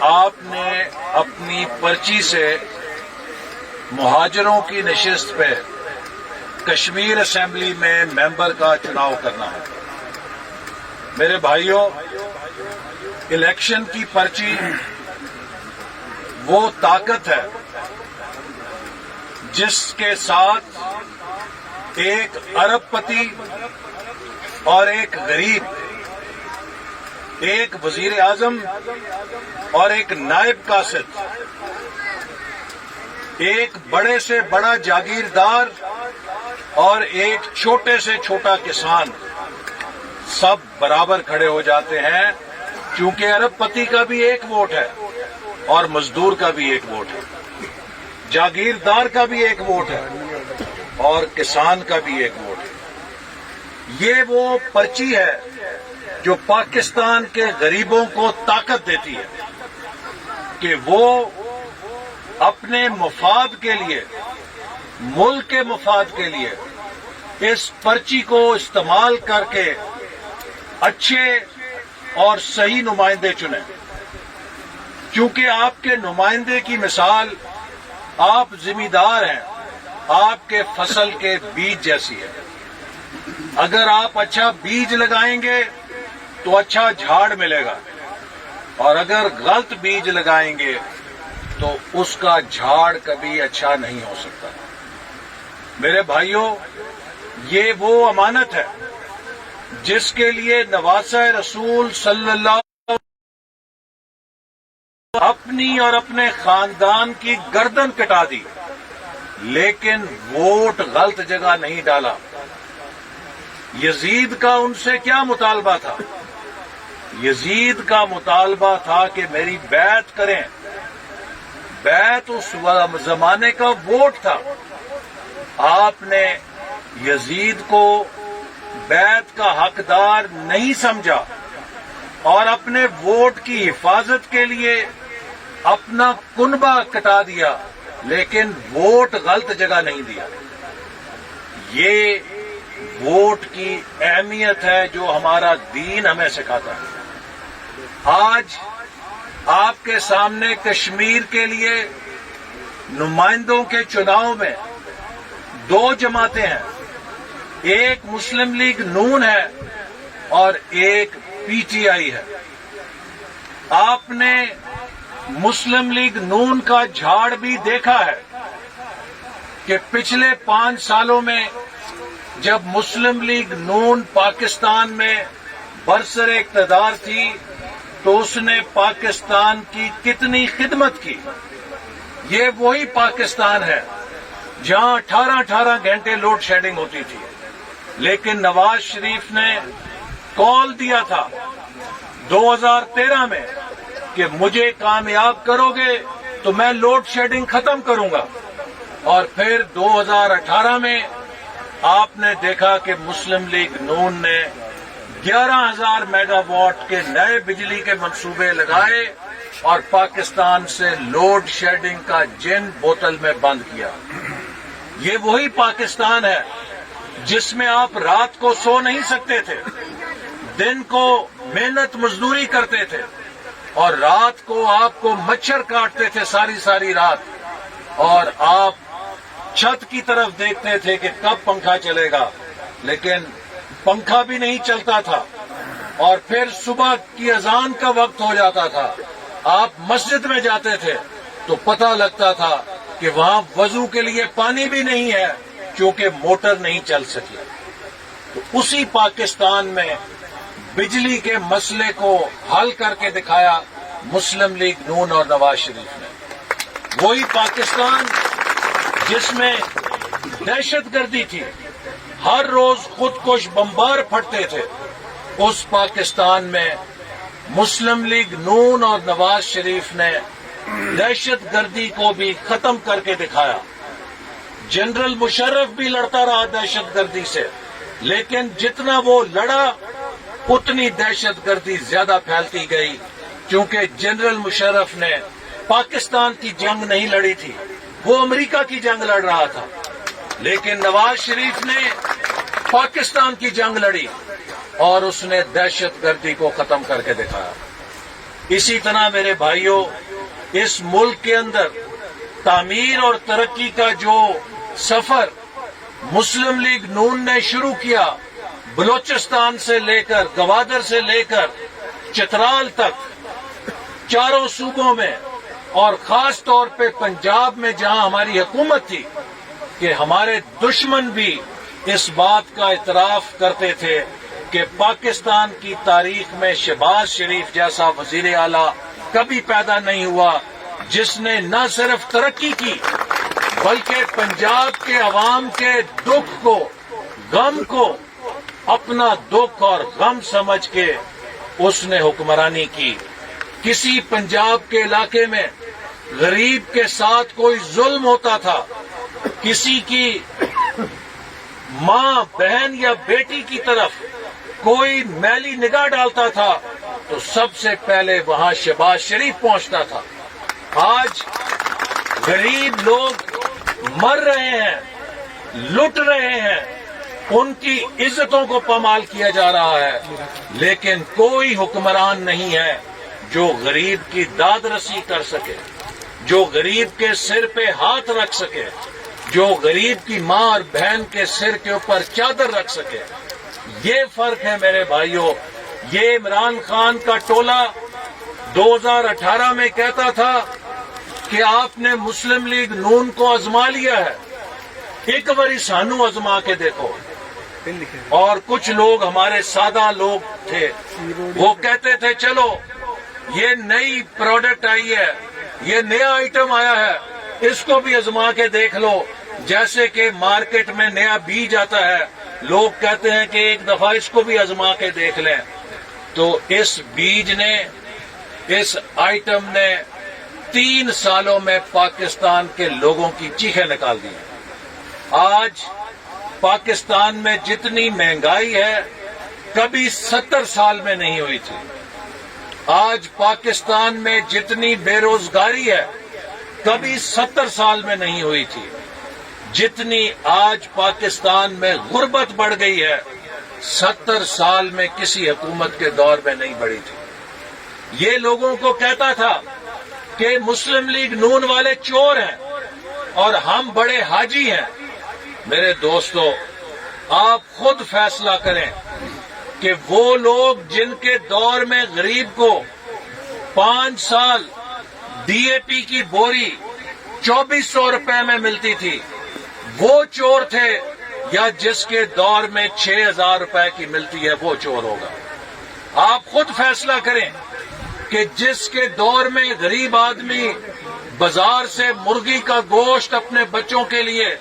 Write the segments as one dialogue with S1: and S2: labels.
S1: آپ نے اپنی پرچی سے مہاجروں کی نشست پہ کشمیر اسمبلی میں ممبر کا چناؤ کرنا ہے۔ میرے بھائیوں، الیکشن کی پرچی وہ طاقت ہے جس کے ساتھ ایک ارب پتی اور ایک غریب، ایک وزیر اعظم اور ایک نائب قاصد، ایک بڑے سے بڑا جاگیردار اور ایک چھوٹے سے چھوٹا کسان سب برابر کھڑے ہو جاتے ہیں، کیونکہ ارب پتی کا بھی ایک ووٹ ہے اور مزدور کا بھی ایک ووٹ ہے، جاگیردار کا بھی ایک ووٹ ہے اور کسان کا بھی ایک ووٹ ہے۔ یہ وہ پرچی ہے جو پاکستان کے غریبوں کو طاقت دیتی ہے کہ وہ اپنے مفاد کے لیے، ملک کے مفاد کے لیے اس پرچی کو استعمال کر کے اچھے اور صحیح نمائندے چنیں، کیونکہ آپ کے نمائندے کی مثال آپ ذمہ دار ہیں، آپ کے فصل کے بیج جیسی ہے۔ اگر آپ اچھا بیج لگائیں گے تو اچھا جھاڑ ملے گا، اور اگر غلط بیج لگائیں گے تو اس کا جھاڑ کبھی اچھا نہیں ہو سکتا۔ میرے بھائیوں، یہ وہ امانت ہے جس کے لیے نواسہ رسول صلی اللہ اپنی اور اپنے خاندان کی گردن کٹا دی، لیکن ووٹ غلط جگہ نہیں ڈالا۔ یزید کا ان سے کیا مطالبہ تھا؟ یزید کا مطالبہ تھا کہ میری بیعت کریں۔ بیعت اس زمانے کا ووٹ تھا۔ آپ نے یزید کو بیعت کا حقدار نہیں سمجھا اور اپنے ووٹ کی حفاظت کے لیے اپنا کنبہ کٹا دیا، لیکن ووٹ غلط جگہ نہیں دیا۔ یہ ووٹ کی اہمیت ہے جو ہمارا دین ہمیں سکھاتا ہے۔ آج آپ کے سامنے کشمیر کے لیے نمائندوں کے چناؤ میں دو جماعتیں ہیں، ایک مسلم لیگ نون ہے اور ایک پی ٹی آئی ہے۔ آپ نے مسلم لیگ نون کا جھاڑ بھی دیکھا ہے کہ پچھلے 5 سالوں میں جب مسلم لیگ نون پاکستان میں برسر اقتدار تھی تو اس نے پاکستان کی کتنی خدمت کی۔ یہ وہی پاکستان ہے جہاں 18 گھنٹے لوڈ شیڈنگ ہوتی تھی، لیکن نواز شریف نے کال دیا تھا 2013 میں کہ مجھے کامیاب کرو گے تو میں لوڈ شیڈنگ ختم کروں گا، اور پھر 2018 میں آپ نے دیکھا کہ مسلم لیگ نون نے 11,000 میگا واٹ کے نئے بجلی کے منصوبے لگائے اور پاکستان سے لوڈ شیڈنگ کا جن بوتل میں بند کیا۔ یہ وہی پاکستان ہے جس میں آپ رات کو سو نہیں سکتے تھے، دن کو محنت مزدوری کرتے تھے اور رات کو آپ کو مچھر کاٹتے تھے ساری رات، اور آپ چھت کی طرف دیکھتے تھے کہ کب پنکھا چلے گا، لیکن پنکھا بھی نہیں چلتا تھا، اور پھر صبح کی اذان کا وقت ہو جاتا تھا، آپ مسجد میں جاتے تھے تو پتہ لگتا تھا کہ وہاں وضو کے لیے پانی بھی نہیں ہے کیونکہ موٹر نہیں چل سکی۔ تو اسی پاکستان میں بجلی کے مسئلے کو حل کر کے دکھایا مسلم لیگ نون اور نواز شریف نے۔ وہی پاکستان جس میں دہشت گردی تھی، ہر روز خودکش بمبار پھٹتے تھے، اس پاکستان میں مسلم لیگ نون اور نواز شریف نے دہشت گردی کو بھی ختم کر کے دکھایا۔ جنرل مشرف بھی لڑتا رہا دہشت گردی سے، لیکن جتنا وہ لڑا اتنی دہشت گردی زیادہ پھیلتی گئی، کیونکہ جنرل مشرف نے پاکستان کی جنگ نہیں لڑی تھی، وہ امریکہ کی جنگ لڑ رہا تھا، لیکن نواز شریف نے پاکستان کی جنگ لڑی اور اس نے دہشت گردی کو ختم کر کے دکھایا۔ اسی طرح میرے بھائیوں، اس ملک کے اندر تعمیر اور ترقی کا جو سفر مسلم لیگ نون نے شروع کیا، بلوچستان سے لے کر گوادر سے لے کر چترال تک چاروں صوبوں میں، اور خاص طور پہ پنجاب میں جہاں ہماری حکومت تھی، کہ ہمارے دشمن بھی اس بات کا اعتراف کرتے تھے کہ پاکستان کی تاریخ میں شہباز شریف جیسا وزیر اعلیٰ کبھی پیدا نہیں ہوا جس نے نہ صرف ترقی کی بلکہ پنجاب کے عوام کے دکھ کو، غم کو اپنا دکھ اور غم سمجھ کے اس نے حکمرانی کی۔ کسی پنجاب کے علاقے میں غریب کے ساتھ کوئی ظلم ہوتا تھا، کسی کی ماں، بہن یا بیٹی کی طرف کوئی میلی نگاہ ڈالتا تھا تو سب سے پہلے وہاں شہباز شریف پہنچتا تھا۔ آج غریب لوگ مر رہے ہیں، لٹ رہے ہیں، ان کی عزتوں کو پامال کیا جا رہا ہے، لیکن کوئی حکمران نہیں ہے جو غریب کی داد رسی کر سکے، جو غریب کے سر پہ ہاتھ رکھ سکے، جو غریب کی ماں اور بہن کے سر کے اوپر چادر رکھ سکے۔ یہ فرق ہے میرے بھائیوں۔ یہ عمران خان کا ٹولہ 2018 میں کہتا تھا کہ آپ نے مسلم لیگ نون کو آزما لیا ہے، ایک باری سانو آزما کے دیکھو۔ اور کچھ لوگ ہمارے سادہ لوگ تھے، وہ کہتے تھے چلو یہ نئی پروڈکٹ آئی ہے، یہ نیا آئٹم آیا ہے، اس کو بھی آزما کے دیکھ لو۔ جیسے کہ مارکیٹ میں نیا بیج آتا ہے، لوگ کہتے ہیں کہ ایک دفعہ اس کو بھی آزما کے دیکھ لیں۔ تو اس بیج نے، اس آئٹم نے 3 سالوں میں پاکستان کے لوگوں کی چیخیں نکال دی۔ آج پاکستان میں جتنی مہنگائی ہے کبھی 70 سال میں نہیں ہوئی تھی۔ آج پاکستان میں جتنی بے روزگاری ہے کبھی 70 سال میں نہیں ہوئی تھی۔ جتنی آج پاکستان میں غربت بڑھ گئی ہے 70 سال میں کسی حکومت کے دور میں نہیں بڑھی تھی۔ یہ لوگوں کو کہتا تھا کہ مسلم لیگ نون والے چور ہیں اور ہم بڑے حاجی ہیں۔ میرے دوستو، آپ خود فیصلہ کریں کہ وہ لوگ جن کے دور میں غریب کو 5 سال ڈی اے پی کی بوری 2400 روپے میں ملتی تھی، وہ چور تھے، یا جس کے دور میں 6000 روپے کی ملتی ہے وہ چور ہوگا؟ آپ خود فیصلہ کریں کہ جس کے دور میں غریب آدمی بازار سے مرغی کا گوشت اپنے بچوں کے لیے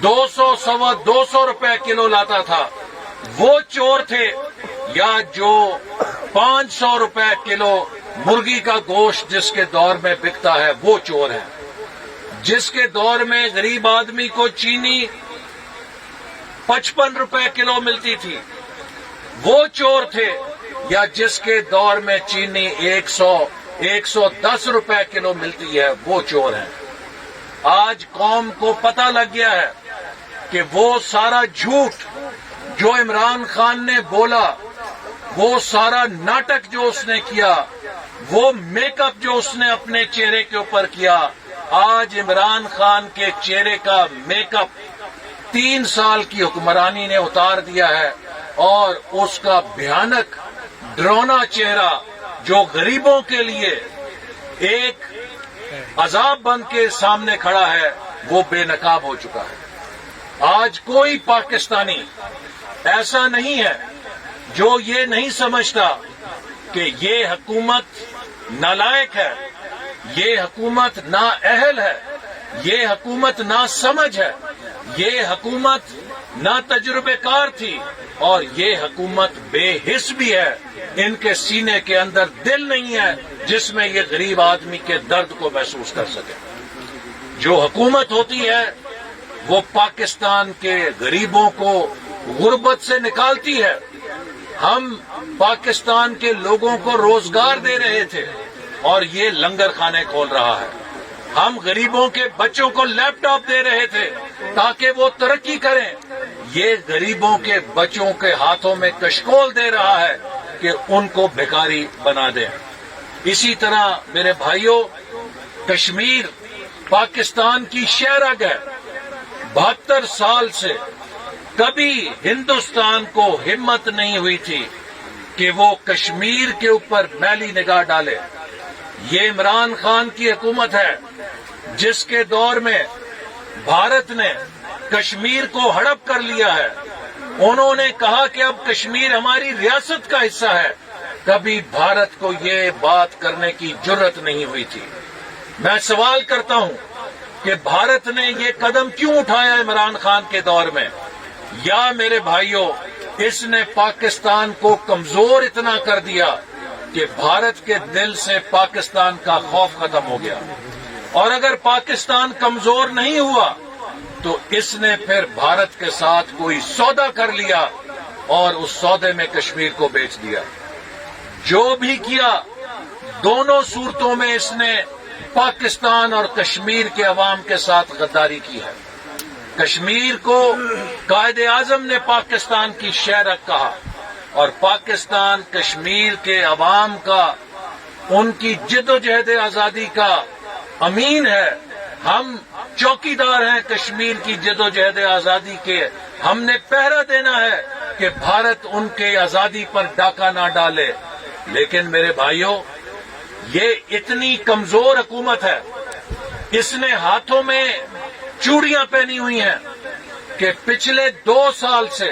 S1: 200 سوا 200 روپے کلو لاتا تھا، وہ چور تھے، یا جو 500 روپے کلو مرغی کا گوشت جس کے دور میں بکتا ہے وہ چور ہے؟ جس کے دور میں غریب آدمی کو چینی 55 روپے کلو ملتی تھی وہ چور تھے، یا جس کے دور میں چینی 110 روپے کلو ملتی ہے وہ چور ہیں؟ آج قوم کو پتہ لگ گیا ہے کہ وہ سارا جھوٹ جو عمران خان نے بولا، وہ سارا ناٹک جو اس نے کیا، وہ میک اپ جو اس نے اپنے چہرے کے اوپر کیا، آج عمران خان کے چہرے کا میک اپ 3 سال کی حکمرانی نے اتار دیا ہے، اور اس کا بھیانک ڈرونا چہرہ جو غریبوں کے لیے ایک عذاب بن کے سامنے کھڑا ہے وہ بے نقاب ہو چکا ہے۔ آج کوئی پاکستانی ایسا نہیں ہے جو یہ نہیں سمجھتا کہ یہ حکومت نالائق ہے، یہ حکومت نااہل ہے، یہ حکومت ناسمجھ ہے، یہ حکومت نا تجربے کار تھی، اور یہ حکومت بے حس بھی ہے۔ ان کے سینے کے اندر دل نہیں ہے جس میں یہ غریب آدمی کے درد کو محسوس کر سکے۔ جو حکومت ہوتی ہے وہ پاکستان کے غریبوں کو غربت سے نکالتی ہے۔ ہم پاکستان کے لوگوں کو روزگار دے رہے تھے اور یہ لنگر خانے کھول رہا ہے۔ ہم غریبوں کے بچوں کو لیپ ٹاپ دے رہے تھے تاکہ وہ ترقی کریں، یہ غریبوں کے بچوں کے ہاتھوں میں کشکول دے رہا ہے کہ ان کو بھکاری بنا دیں۔ اسی طرح میرے بھائیوں، کشمیر پاکستان کی شہرگ ہے۔ 72 سال سے کبھی ہندوستان کو ہمت نہیں ہوئی تھی کہ وہ کشمیر کے اوپر میلی نگاہ ڈالے۔ یہ عمران خان کی حکومت ہے جس کے دور میں بھارت نے کشمیر کو ہڑپ کر لیا ہے۔ انہوں نے کہا کہ اب کشمیر ہماری ریاست کا حصہ ہے۔ کبھی بھارت کو یہ بات کرنے کی جرت نہیں ہوئی تھی۔ میں سوال کرتا ہوں کہ بھارت نے یہ قدم کیوں اٹھایا عمران خان کے دور میں؟ یا میرے بھائیوں، اس نے پاکستان کو کمزور اتنا کر دیا کہ بھارت کے دل سے پاکستان کا خوف ختم ہو گیا۔ اور اگر پاکستان کمزور نہیں ہوا تو اس نے پھر بھارت کے ساتھ کوئی سودا کر لیا اور اس سودے میں کشمیر کو بیچ دیا۔ جو بھی کیا، دونوں صورتوں میں اس نے پاکستان اور کشمیر کے عوام کے ساتھ غداری کی ہے۔ کشمیر کو قائد اعظم نے پاکستان کی شہرگ کہا، اور پاکستان کشمیر کے عوام کا، ان کی جد و جہد آزادی کا امین ہے۔ ہم چوکیدار ہیں کشمیر کی جد و جہد آزادی کے۔ ہم نے پہرا دینا ہے کہ بھارت ان کے آزادی پر ڈاکہ نہ ڈالے۔ لیکن میرے بھائیوں، یہ اتنی کمزور حکومت ہے، اس نے ہاتھوں میں چوڑیاں پہنی ہوئی ہیں کہ پچھلے 2 سال سے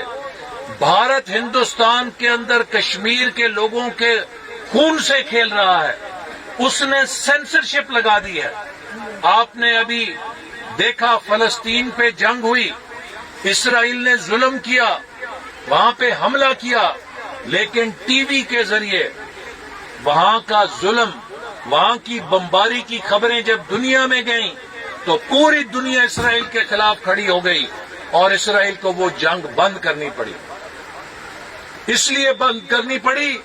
S1: بھارت ہندوستان کے اندر کشمیر کے لوگوں کے خون سے کھیل رہا ہے۔ اس نے سینسرشپ لگا دی ہے۔ آپ نے ابھی دیکھا فلسطین پہ جنگ ہوئی، اسرائیل نے ظلم کیا، وہاں پہ حملہ کیا، لیکن ٹی وی کے ذریعے وہاں کا ظلم، وہاں کی بمباری کی خبریں جب دنیا میں گئیں تو پوری دنیا اسرائیل کے خلاف کھڑی ہو گئی، اور اسرائیل کو وہ جنگ بند کرنی پڑی۔ اس لیے بند کرنی پڑی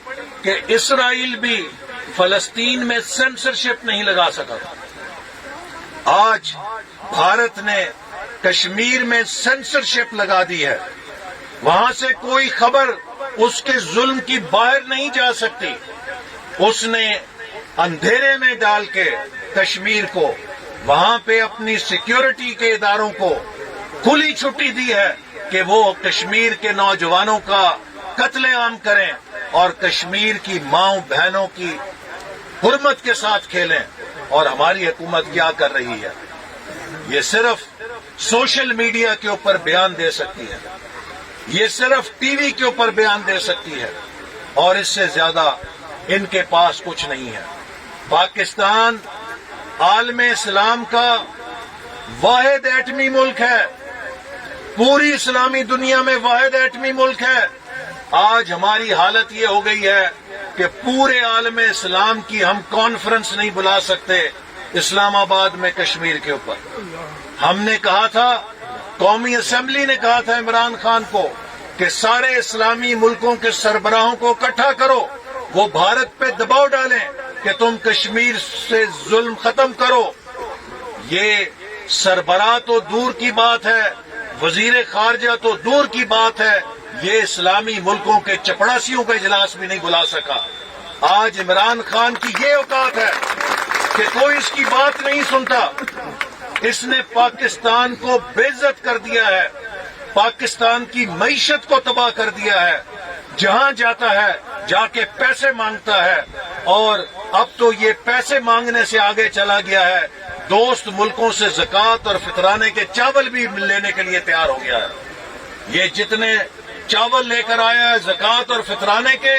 S1: کہ اسرائیل بھی فلسطین میں سینسرشپ نہیں لگا سکا تھا۔ آج بھارت نے کشمیر میں سینسرشپ لگا دی ہے۔ وہاں سے کوئی خبر اس کے ظلم کی باہر نہیں جا سکتی۔ اس نے اندھیرے میں ڈال کے کشمیر کو، وہاں پہ اپنی سیکیورٹی کے اداروں کو کھلی چھٹی دی ہے کہ وہ کشمیر کے نوجوانوں کا قتل عام کریں اور کشمیر کی ماؤں بہنوں کی حرمت کے ساتھ کھیلیں۔ اور ہماری حکومت کیا کر رہی ہے؟ یہ صرف سوشل میڈیا کے اوپر بیان دے سکتی ہے، یہ صرف ٹی وی کے اوپر بیان دے سکتی ہے، اور اس سے زیادہ ان کے پاس کچھ نہیں ہے۔ پاکستان عالم اسلام کا واحد ایٹمی ملک ہے، پوری اسلامی دنیا میں واحد ایٹمی ملک ہے۔ آج ہماری حالت یہ ہو گئی ہے کہ پورے عالم اسلام کی ہم کانفرنس نہیں بلا سکتے اسلام آباد میں کشمیر کے اوپر۔ ہم نے کہا تھا، قومی اسمبلی نے کہا تھا عمران خان کو کہ سارے اسلامی ملکوں کے سربراہوں کو اکٹھا کرو، وہ بھارت پہ دباؤ ڈالیں کہ تم کشمیر سے ظلم ختم کرو۔ یہ سربراہ تو دور کی بات ہے، وزیر خارجہ تو دور کی بات ہے، یہ اسلامی ملکوں کے چپڑاسیوں کا اجلاس بھی نہیں بلا سکا۔ آج عمران خان کی یہ اوقات ہے کہ کوئی اس کی بات نہیں سنتا۔ اس نے پاکستان کو بے عزت کر دیا ہے، پاکستان کی معیشت کو تباہ کر دیا ہے۔ جہاں جاتا ہے جا کے پیسے مانگتا ہے، اور اب تو یہ پیسے مانگنے سے آگے چلا گیا ہے، دوست ملکوں سے زکوٰۃ اور فطرانے کے چاول بھی لینے کے لیے تیار ہو گیا ہے۔ یہ جتنے چاول لے کر آیا ہے زکوٰۃ اور فطرانے کے،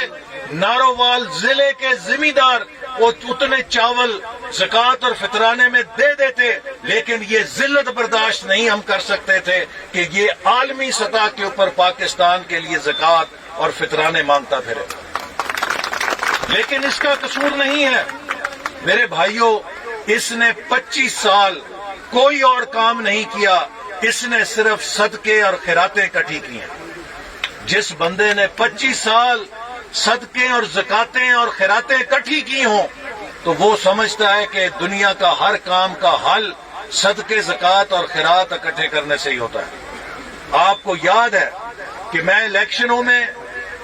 S1: نارووال ضلع کے زمیندار وہ اتنے چاول زکوٰۃ اور فطرانے میں دے دیتے، لیکن یہ ذلت برداشت نہیں ہم کر سکتے تھے کہ یہ عالمی سطح کے اوپر پاکستان کے لیے زکوٰۃ اور فطرانے مانگتا پھرے۔ لیکن اس کا قصور نہیں ہے میرے بھائیوں، اس نے 25 سال کوئی اور کام نہیں کیا، اس نے صرف صدقے اور خیراتیں اکٹھی کی ہیں۔ جس بندے نے 25 سال صدقے اور زکاتیں اور خیراتیں اکٹھی کی ہوں تو وہ سمجھتا ہے کہ دنیا کا ہر کام کا حل صدقے، زکات اور خیرات اکٹھے کرنے سے ہی ہوتا ہے۔ آپ کو یاد ہے کہ میں الیکشنوں میں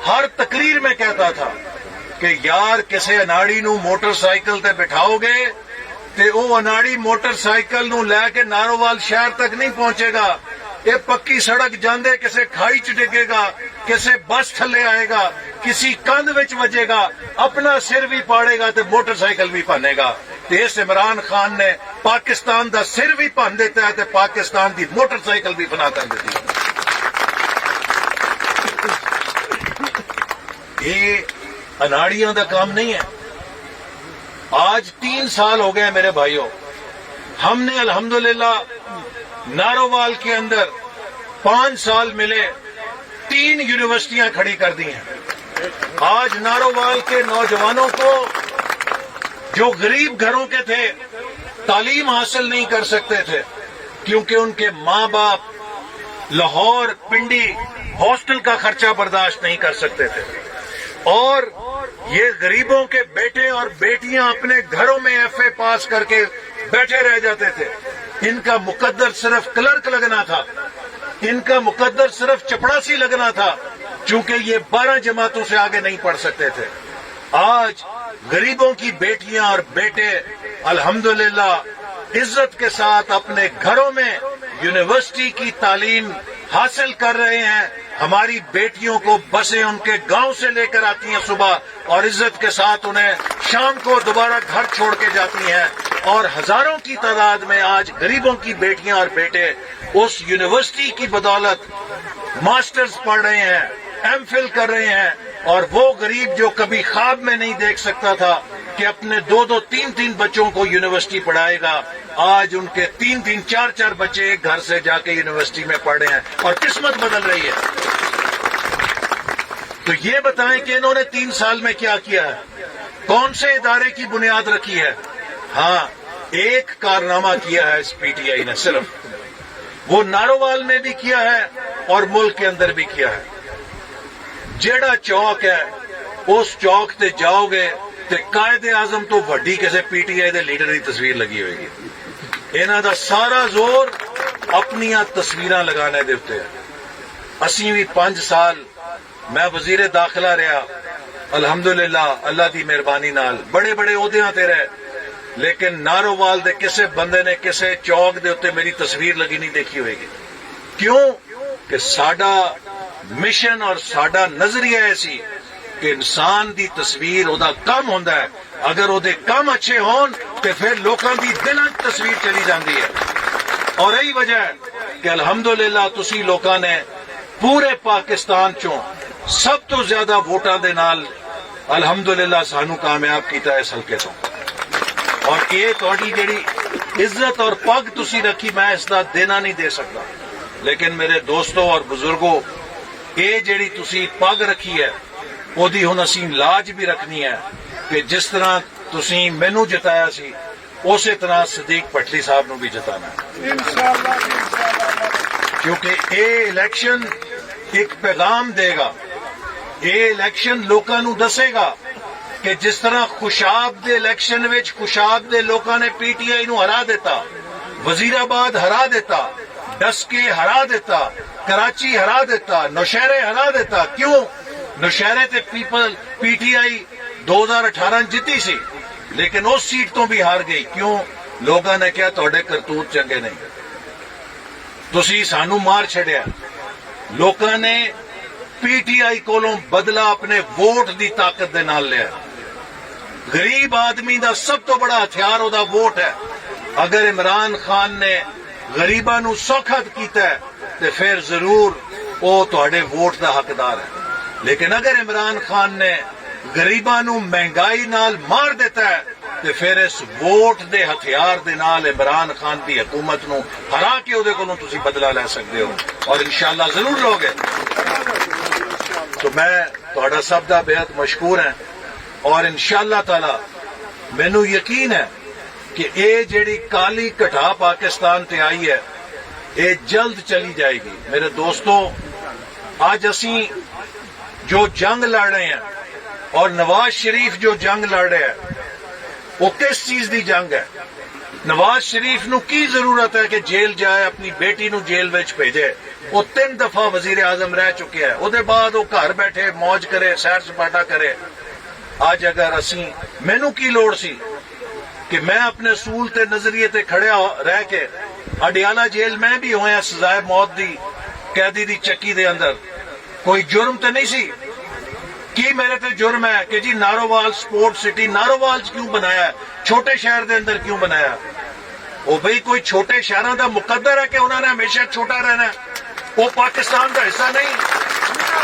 S1: ہر تقریر میں کہتا تھا کہ یار کسے اناڑی نو موٹر سائیکل تے بٹھاؤ گے تے او اناڑی موٹر سائیکل نو لے کے نارووال شہر تک نہیں پہنچے گا. یہ پکی سڑک جاندے کسے کھائی چ ڈگے گا, کسے بس تھلے آئے گا, کسی کندھ وچ وجے گا, اپنا سر بھی پاڑے گا تے موٹر سائیکل بھی پانے گا. تے اس عمران خان نے پاکستان دا سر بھی پان دیتا ہے تے پاکستان دی موٹر سائیکل بھی بنا کر دیتی ہے. یہ اناڑیاں دا کام نہیں ہے. آج 3 سال ہو گئے میرے بھائیوں, ہم نے الحمدللہ نارووال کے اندر 5 سال ملے 3 یونیورسٹیاں کھڑی کر دی ہیں. آج نارووال کے نوجوانوں کو جو غریب گھروں کے تھے, تعلیم حاصل نہیں کر سکتے تھے کیونکہ ان کے ماں باپ لاہور پنڈی ہاسٹل کا خرچہ برداشت نہیں کر سکتے تھے, اور یہ غریبوں کے بیٹے اور بیٹیاں اپنے گھروں میں FA پاس کر کے بیٹھے رہ جاتے تھے. ان کا مقدر صرف کلرک لگنا تھا, ان کا مقدر صرف چپڑاسی لگنا تھا, چونکہ یہ 12 جماعتوں سے آگے نہیں پڑھ سکتے تھے. آج غریبوں کی بیٹیاں اور بیٹے الحمدللہ عزت کے ساتھ اپنے گھروں میں یونیورسٹی کی تعلیم حاصل کر رہے ہیں. ہماری بیٹیوں کو بسیں ان کے گاؤں سے لے کر آتی ہیں صبح, اور عزت کے ساتھ انہیں شام کو دوبارہ گھر چھوڑ کے جاتی ہیں. اور ہزاروں کی تعداد میں آج غریبوں کی بیٹیاں اور بیٹے اس یونیورسٹی کی بدولت ماسٹرز پڑھ رہے ہیں, MPhil کر رہے ہیں. اور وہ غریب جو کبھی خواب میں نہیں دیکھ سکتا تھا کہ اپنے 2-2, 3-3 بچوں کو یونیورسٹی پڑھائے گا, آج ان کے 3-3, 4-4 بچے ایک گھر سے جا کے یونیورسٹی میں پڑھ رہے ہیں, اور قسمت بدل رہی ہے. تو یہ بتائیں کہ انہوں نے 3 سال میں کیا کیا ہے, کون سے ادارے کی بنیاد رکھی ہے. ہاں, ایک کارنامہ کیا ہے اس PTI نے, صرف وہ نارووال میں بھی کیا ہے اور ملک کے اندر بھی کیا ہے. جیڑا چوک ہے اس چوک تے جاؤ گے تے قائد اعظم تو وڈی کسے PTI دے لیڈر کی تصویر لگی ہوئے گی. انہاں دا سارا زور اپنیاں تصویراں لگانے دے اوتے ہے. اسی بھی 5 سال میں وزیر داخلہ رہا, الحمدللہ اللہ دی مہربانی نال بڑے بڑے عہدیاں تے رہے, لیکن نارووال دے کسے بندے نے کسے چوک دے اوتے میری تصویر لگی نہیں دیکھی ہوئے گی. کیوں کہ ساڈا مشن اور ساڈا نظریہ ایسی کہ انسان دی تصویر او دا کم ہوندا ہے, اگر او دے کم اچھے ہون تے پھر لوکاں دی دلاں تصویر چلی جاندی ہے. اور یہی وجہ ہے کہ الحمدللہ تسی لوکاں نے پورے پاکستان چوں سب تو زیادہ ووٹاں دے نال الحمدللہ سانو کامیاب کیتا ہے اس حلقے تو. اور یہ تہاڈی جڑی عزت اور پگ تسی رکھی میں اس دا دینا نہیں دے سکتا, لیکن میرے دوستوں اور بزرگوں یہ جڑی تسی پگ رکھی ہے وہ دی ہن اسی لاج بھی رکھنی ہے کہ جس طرح تسی مینوں جتایا سی اسی طرح صدیق پٹلی صاحب نو بھی جتانا ہے انشاءاللہ. کیونکہ یہ الیکشن ایک پیغام دے گا, یہ الیکشن لوکاں نو دسے گا کہ جس طرح خوشاب دے الیکشن وچ خوشاب دے لوکاں نے PTI نو ہرا دیتا, وزیر آباد ہرا دیتا, ڈسکے ہرا دیتا, کراچی ہرا دیتا, نوشہرے ہرا دیتا. کیوں؟ نوشہرے تے PTI 2018 جیتی سی, لیکن اس سیٹ تو بھی ہار گئی. کیوں؟ لوگوں نے کہا تہاڈے کرتوت چنگے نہیں, تسی سانو مار چھڑیا. لوگوں نے PTI کولوں بدلہ اپنے ووٹ دی طاقت دے نال لیا. غریب آدمی دا سب تو بڑا ہتھیار او دا ووٹ ہے. اگر عمران خان نے غریباں نو سوکھت کیتا ہے تے پھر ضرور او تہاڈے ووٹ دا حقدار ہے. لیکن اگر عمران خان نے غریباں نو مہنگائی نال مار دیتا ہے تے پھر اس ووٹ دے ہتھیار دے نال عمران خان دی حکومت نو ہرا کے اودے کولوں تسی بدلہ لے سکتے ہو, اور انشاءاللہ ضرور لوگے. تو میں تہاڈا سب دا بہت مشکور ہاں, اور انشاءاللہ تعالی مینوں یقین ہے کہ اے جڑی کالی کٹا پاکستان تے آئی ہے اے جلد چلی جائے گی. میرے دوستو, آج اسی جو جنگ لڑ رہے ہیں اور نواز شریف جو جنگ لڑ رہے ہیں وہ کس چیز دی جنگ ہے؟ نواز شریف نو کی ضرورت ہے کہ جیل جائے, اپنی بیٹی نو جیل وچ بھیجے؟ وہ 3 دفعہ وزیر اعظم رہ چکے ہیں. وہ دے بعد وہ گھر بیٹھے موج کرے, سیر سپاٹا کرے. اج اگر اسی مینوں کی لوڑ سی کہ میں اپنے اصول تے نظریے تے کھڑیا رہ کے اڈیالہ جیل میں بھی ہویا سزائے موت دی قیدی دی چکی دے اندر، کوئی جرم تے نہیں سی کی میرے تے جرم ہے کہ جی نارووال سپورٹ سٹی نارووال کیوں بنایا ہے، چھوٹے شہر دے اندر کیوں بنایا؟ وہ بھئی کوئی چھوٹے شہراں دا مقدر ہے کہ انہوں نے ہمیشہ چھوٹا رہنا ہے؟ وہ پاکستان دا حصہ نہیں،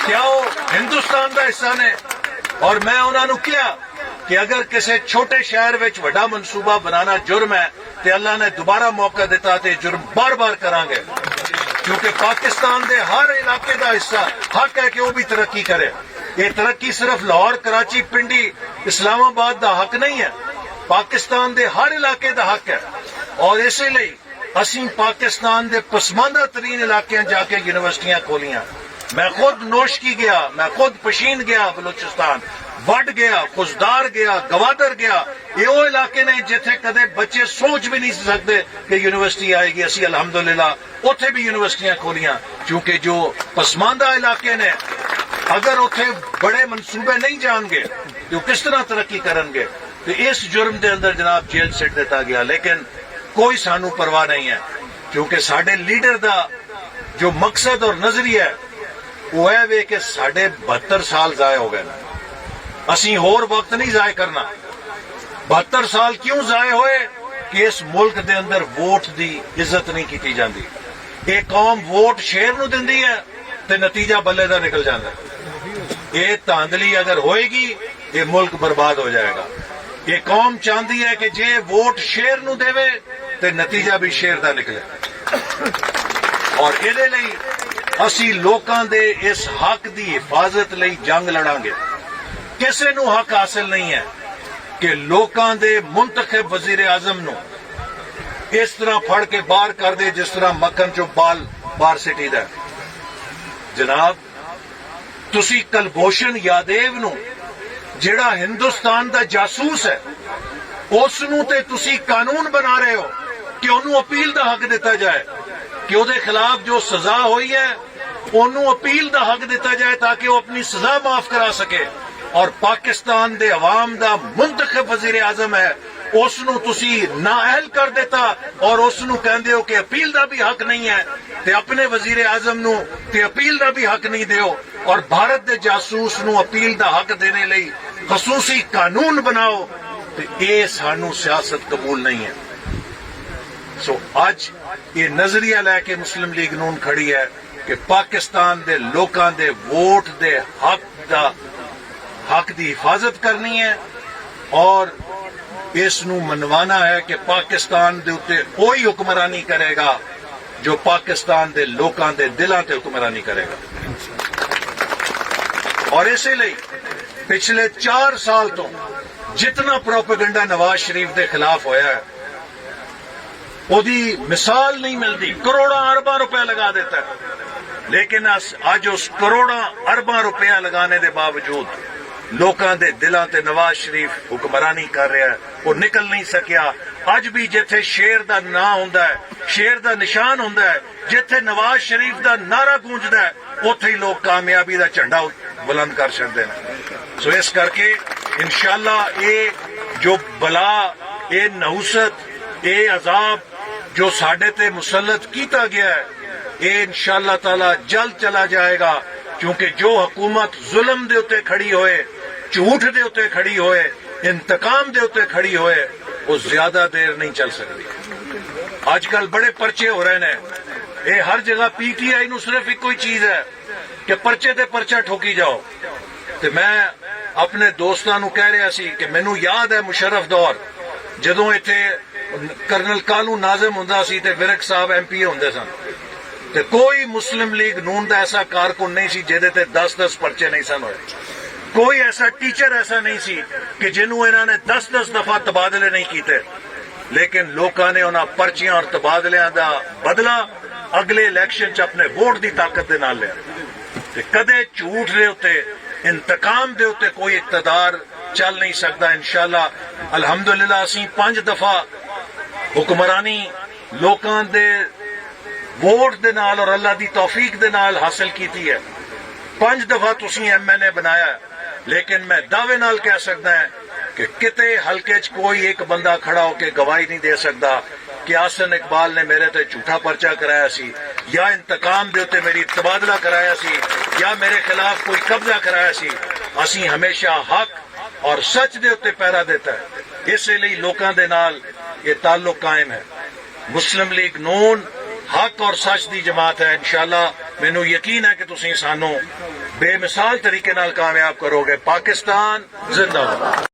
S1: کیا وہ ہندوستان دا حصہ نے؟ اور میں انہوں نے کیا کہ اگر کسی چھوٹے شہر وچ وڈا منصوبہ بنانا جرم ہے تے اللہ نے دوبارہ موقع دیتا تے جرم بار بار کریں گے، کیونکہ پاکستان دے ہر علاقے دا حصہ حق ہے کہ وہ بھی ترقی کرے۔ یہ ترقی صرف لاہور، کراچی، پنڈی، اسلام آباد دا حق نہیں ہے، پاکستان دے ہر علاقے دا حق ہے۔ اور اسی لیے اسی پاکستان دے پسماندہ ترین علاقے جا کے یونیورسٹیاں کھولیاں۔ میں خود نوشکی گیا، میں خود پشین گیا بلوچستان، وڈ گیا، خزدار گیا، گوادر گیا، یہ وہ علاقے نے جتھے کدے بچے سوچ بھی نہیں سکتے کہ یونیورسٹی آئے گی، اسی الحمدللہ اتھے بھی یونیورسٹیاں کھولیاں، کیونکہ جو پسماندہ علاقے نے اگر اتھے بڑے منصوبے نہیں جان گے تو کس طرح ترقی کرن گے؟ تو اس جرم دے اندر جناب جیل سٹ دیتا گیا، لیکن کوئی سانو پرواہ نہیں ہے، کیونکہ ساڈے لیڈر دا جو مقصد اور نظریہ ہے وہ ہے کہ ساڈے 72 سال ضائع ہو گئے، اسی ہور وقت نہیں ضائع کرنا۔ 72 سال کیوں ضائع ہوئے؟ کہ اس ملک دے اندر ووٹ دی عزت نہیں کی جاندی۔ یہ قوم ووٹ شیر نو دیندی ہے تے نتیجہ بلے دا نکل جاتا ہے۔ یہ تاندلی اگر ہوئے گی یہ ملک برباد ہو جائے گا۔ یہ قوم چاہتی ہے کہ جے ووٹ شیر نو دے تے نتیجہ بھی شیر دا نکلے، اور یہ لئی اسی لوکاں دے اس حق دی حفاظت لئی جنگ لڑاں گے۔ کسے نو حق حاصل نہیں ہے کہ لوکاں دے منتخب وزیر اعظم نو اس طرح پھڑ کے باہر کر دے جس طرح مکھن چو بال باہر سٹی دا۔ جناب تسی کلبھوشن یادیو نو جڑا ہندوستان دا جاسوس ہے اس نو تے تسی قانون بنا رہے ہو کہ انہوں اپیل دا حق دیتا جائے، کہ وہ دے خلاف جو سزا ہوئی ہے انہوں اپیل دا حق دیتا جائے تاکہ وہ اپنی سزا معاف کرا سکے، اور پاکستان دے عوام دا منتخب وزیر اعظم ہے اس نو تسی نااہل کر دیتا اور اس نو کہندے ہو کہ اپیل دا بھی حق نہیں ہے، تے اپنے وزیر اعظم نو تے اپیل دا بھی حق نہیں دیو، اور بھارت دے جاسوس نو اپیل دا حق دینے لئی خصوصی قانون بناؤ، تے اے سانو سیاست قبول نہیں ہے۔ سو آج یہ نظریہ لے کے مسلم لیگ نون کھڑی ہے کہ پاکستان دے لوکاں دے ووٹ دے حق دی حفاظت کرنی ہے، اور اس نو منوانا ہے کہ پاکستان دے اتے کوئی حکمرانی کرے گا جو پاکستان دے لوکاں دے دلاں تے حکمرانی کرے گا۔ اور اسی لئی پچھلے 4 سال تو جتنا پروپیگنڈا نواز شریف دے خلاف ہویا ہے وہ دی مثال نہیں ملتی، کروڑاں ارباں روپے لگا دیتا ہے، لیکن آج اس کروڑاں ارباں روپیہ لگانے دے باوجود لوکاں دے دلاں تے نواز شریف حکمرانی کر رہا ہے، وہ نکل نہیں سکیا۔ اج بھی جتھے شیر دا نام ہوندا ہے، شیر دا نشان ہوندا ہے، جتھے نواز شریف دا نعرہ گونجدا ہے اوتھے ہی لوگ کامیابی دا جھنڈا بلند کر چھڑدے ہیں۔ سو اس کر کے انشاءاللہ یہ جو بلا، یہ نحوست، یہ عذاب جو ساڈے تے مسلط کیتا گیا ہے یہ انشاءاللہ تعالی جلد چلا جائے گا، کیونکہ جو حکومت ظلم دے اتے کھڑی ہوئے، جھوٹ دے اتے کھڑی ہوئے، انتقام دے اتے کھڑی ہوئے، وہ زیادہ دیر نہیں چل سکتی۔ آج کل بڑے پرچے ہو رہے ہیں، یہ ہر جگہ پی ٹی آئی نو صرف ایک کوئی چیز ہے کہ پرچے تے پرچہ ٹھوکی جاؤ۔ تو میں اپنے دوستاں نو کہہ رہا سی کہ مینوں یاد ہے مشرف دور جدوں ایتھے کرنل کالو ناظم ہوندا سی تے ورک صاحب ایم پی ہوندے سن، تے کوئی مسلم لیگ نون دا ایسا کارکن نہیں سی جہدے تے 10 پرچے نہیں سن ہوئے، کوئی ایسا ٹیچر ایسا نہیں سی کہ جنہوں انہوں نے 10 دفعہ تبادلے نہیں کیتے، لیکن لوکاں نے انہاں پرچیاں اور تبادلیاں دا بدلہ اگلے الیکشن چ اپنے ووٹ دی طاقت دے نال لیا۔ تے کدے جھوٹ دے اتے، انتقام دے اتے کوئی اقتدار چل نہیں سکتا۔ انشاءاللہ الحمدللہ اسی 5 دفعہ حکمرانی لوکاں دے ووٹ دے نال اور اللہ دی توفیق دے نال حاصل کیتی ہے۔ 5 دفعہ تسی ایم ایل اے بنایا ہے، لیکن میں دعوے نال کہہ سکتا ہے کہ کتے حلقے چ کوئی ایک بندہ کھڑا ہو کے گواہی نہیں دے سکتا کہ حسن اقبال نے میرے تے جھوٹا پرچہ کرایا سی، یا انتقام دے تے میری تبادلہ کرایا سی، یا میرے خلاف کوئی قبضہ کرایا سی۔ اسی ہمیشہ حق اور سچ دے تے پیرا دیتا ہے، اس لیے لوکاں دے نال یہ تعلق قائم ہے۔ مسلم لیگ نون حق اور سچ دی جماعت ہے۔ انشاءاللہ مینوں یقین ہے کہ تسی سانو بے مثال طریقے نال کامیاب کرو گے۔ پاکستان زندہ باد۔